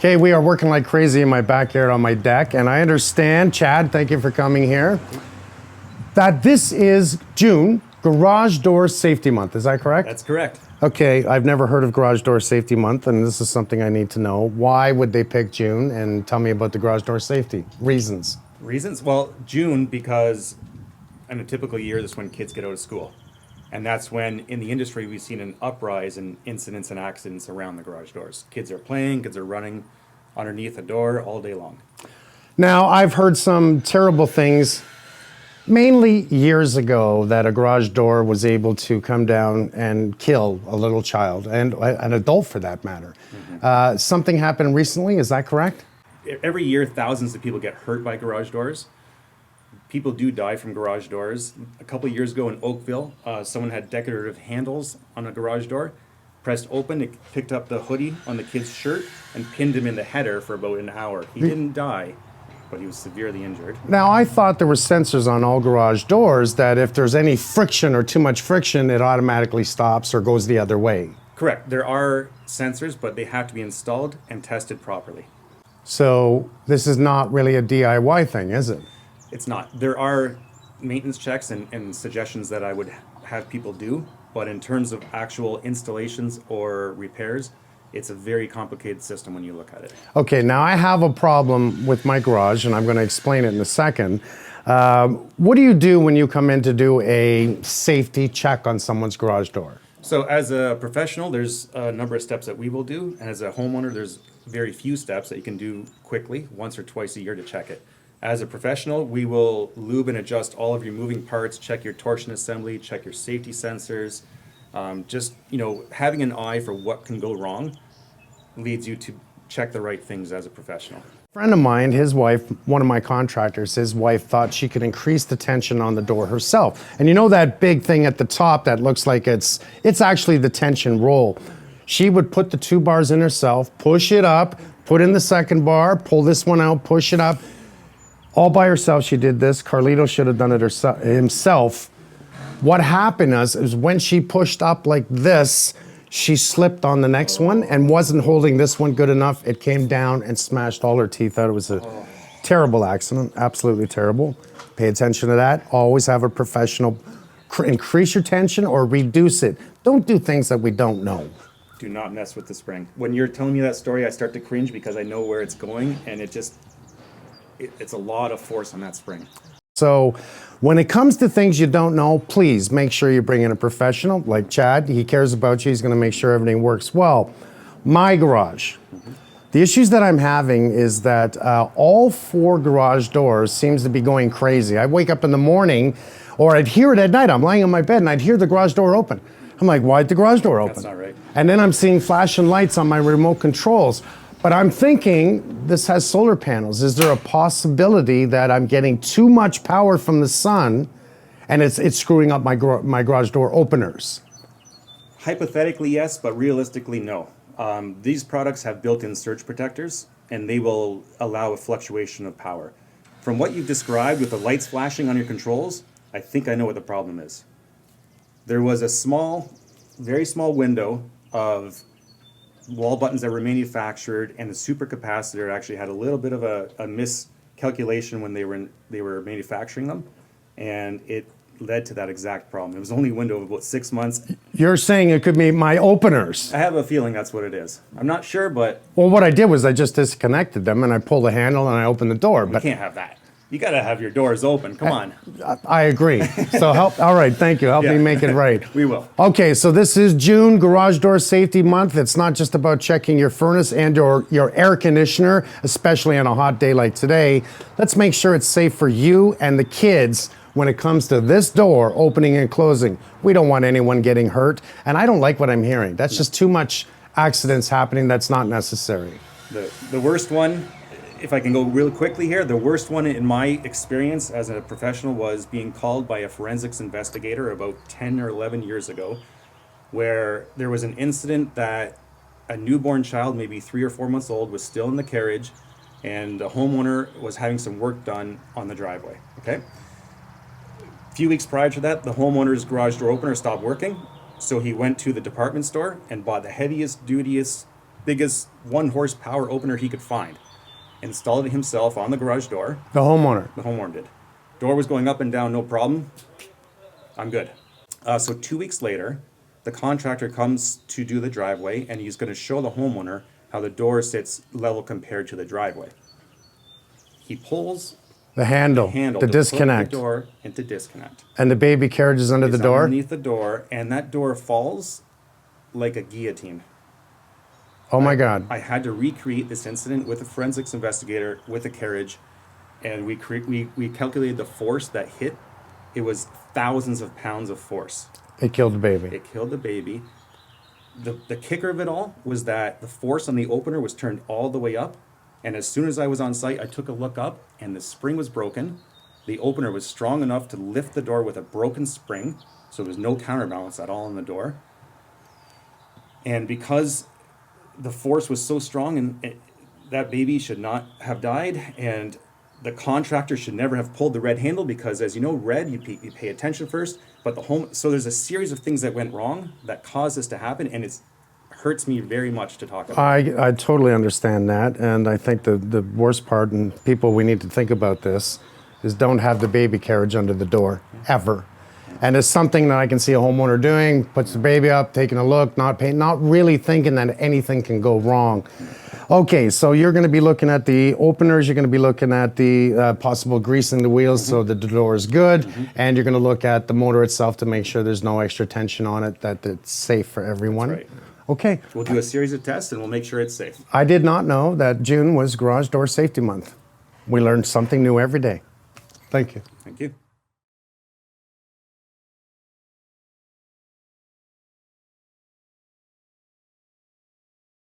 Okay, we are working like crazy in my backyard on my deck, and I understand, Chad, thank you for coming here, that this is June, Garage Door Safety Month. Is that correct? That's correct. Okay, I've never heard of Garage Door Safety Month, and this is something I need to know. Why would they pick June? And tell me about the garage door safety reasons. Reasons? Well, June, because in a typical year, this is when kids get out of school. And that's when, in the industry, we've seen an uprise in incidents and accidents around the garage doors. Kids are playing, kids are running underneath a door all day long. Now, I've heard some terrible things, mainly years ago, that a garage door was able to come down and kill a little child, and an adult for that matter. Mm-hmm. Something happened recently, is that correct? Every year, thousands of people get hurt by garage doors. People do die from garage doors. A couple of years ago in Oakville, someone had decorative handles on a garage door, pressed open, it picked up the hoodie on the kid's shirt and pinned him in the header for about an hour. He didn't die, but he was severely injured. Now, I thought there were sensors on all garage doors that if there's any friction or too much friction, it automatically stops or goes the other way. Correct. There are sensors, but they have to be installed and tested properly. So this is not really a DIY thing, is it? It's not. There are maintenance checks and suggestions that I would have people do, but in terms of actual installations or repairs, it's a very complicated system when you look at it. Okay, now I have a problem with my garage, and I'm going to explain it in a second. What do you do when you come in to do a safety check on someone's garage door? So as a professional, there's a number of steps that we will do, and as a homeowner, there's very few steps that you can do quickly, once or twice a year to check it. As a professional, we will lube and adjust all of your moving parts, check your torsion assembly, check your safety sensors. Just, having an eye for what can go wrong leads you to check the right things as a professional. A friend of mine, his wife, one of my contractors, his wife thought she could increase the tension on the door herself. And you know that big thing at the top that looks like it's actually the tension roll. She would put the 2 bars in herself, push it up, put in the second bar, pull this one out, push it up. All by herself, she did this. Carlito should have done it himself. What happened is when she pushed up like this, she slipped on the next one and wasn't holding this one good enough. It came down and smashed all her teeth out. It was a terrible accident, absolutely terrible. Pay attention to that. Always have a professional increase your tension or reduce it. Don't do things that we don't know. Do not mess with the spring. When you're telling me that story, I start to cringe because I know where it's going, and it's a lot of force on that spring. So when it comes to things you don't know, please make sure you bring in a professional like Chad. He cares about you. He's going to make sure everything works well. My garage. The issues that I'm having is that all 4 garage doors seems to be going crazy. I wake up in the morning, or I'd hear it at night. I'm lying on my bed and I'd hear the garage door open. I'm like, why'd the garage door open? That's not right. And then I'm seeing flashing lights on my remote controls. But I'm thinking this has solar panels. Is there a possibility that I'm getting too much power from the sun and it's screwing up my garage door openers? Hypothetically, yes, but realistically, no. These products have built-in surge protectors, and they will allow a fluctuation of power. From what you've described with the lights flashing on your controls, I think I know what the problem is. There was a very small window of wall buttons that were manufactured, and the supercapacitor actually had a little bit of a miscalculation when they were manufacturing them, and it led to that exact problem. It was only a window of about 6 months. You're saying it could be my openers? I have a feeling that's what it is. I'm not sure, but... Well, what I did was I just disconnected them, and I pulled the handle, and I opened the door. You can't have that. You got to have your doors open. Come on. I agree. So all right, thank you. Help me make it right. We will. Okay, so this is June, Garage Door Safety Month. It's not just about checking your furnace and your air conditioner, especially on a hot day like today. Let's make sure it's safe for you and the kids when it comes to this door opening and closing. We don't want anyone getting hurt, and I don't like what I'm hearing. That's just too much accidents happening that's not necessary. The worst one, if I can go real quickly here, the worst one in my experience as a professional was being called by a forensics investigator about 10 or 11 years ago, where there was an incident that a newborn child, maybe 3 or 4 months old, was still in the carriage, and the homeowner was having some work done on the driveway, okay? A few weeks prior to that, the homeowner's garage door opener stopped working, so he went to the department store and bought the heaviest, biggest 1 horsepower opener he could find. Installed it himself on the garage door. The homeowner. The homeowner did. Door was going up and down, no problem. I'm good. So 2 weeks later, the contractor comes to do the driveway, and he's going to show the homeowner how the door sits level compared to the driveway. He pulls The handle. handle The to disconnect. put the door into disconnect. And the baby carriage is under the It's door? underneath the door, and that door falls like a guillotine. Oh my God. I had to recreate this incident with a forensics investigator with a carriage, and we calculated the force that hit. It was thousands of pounds of force. It killed the baby. It killed the baby. The kicker of it all was that the force on the opener was turned all the way up, and as soon as I was on site, I took a look up, and the spring was broken. The opener was strong enough to lift the door with a broken spring, so there was no counterbalance at all on the door. And because the force was so strong, and that baby should not have died, and the contractor should never have pulled the red handle, because as you know, red, you pay attention first, but so there's a series of things that went wrong that caused this to happen, and it hurts me very much to talk about. I totally understand that, and I think the worst part, and people, we need to think about this, is don't have the baby carriage under the door, ever. And it's something that I can see a homeowner doing, puts the baby up, taking a look, not really thinking that anything can go wrong. Okay, so you're going to be looking at the openers, you're going to be looking at the possible greasing the wheels so that the door is good, and you're going to look at the motor itself to make sure there's no extra tension on it, that it's safe for everyone. That's right. Okay. We'll do a series of tests, and we'll make sure it's safe. I did not know that June was Garage Door Safety Month. We learned something new every day. Thank you. Thank you.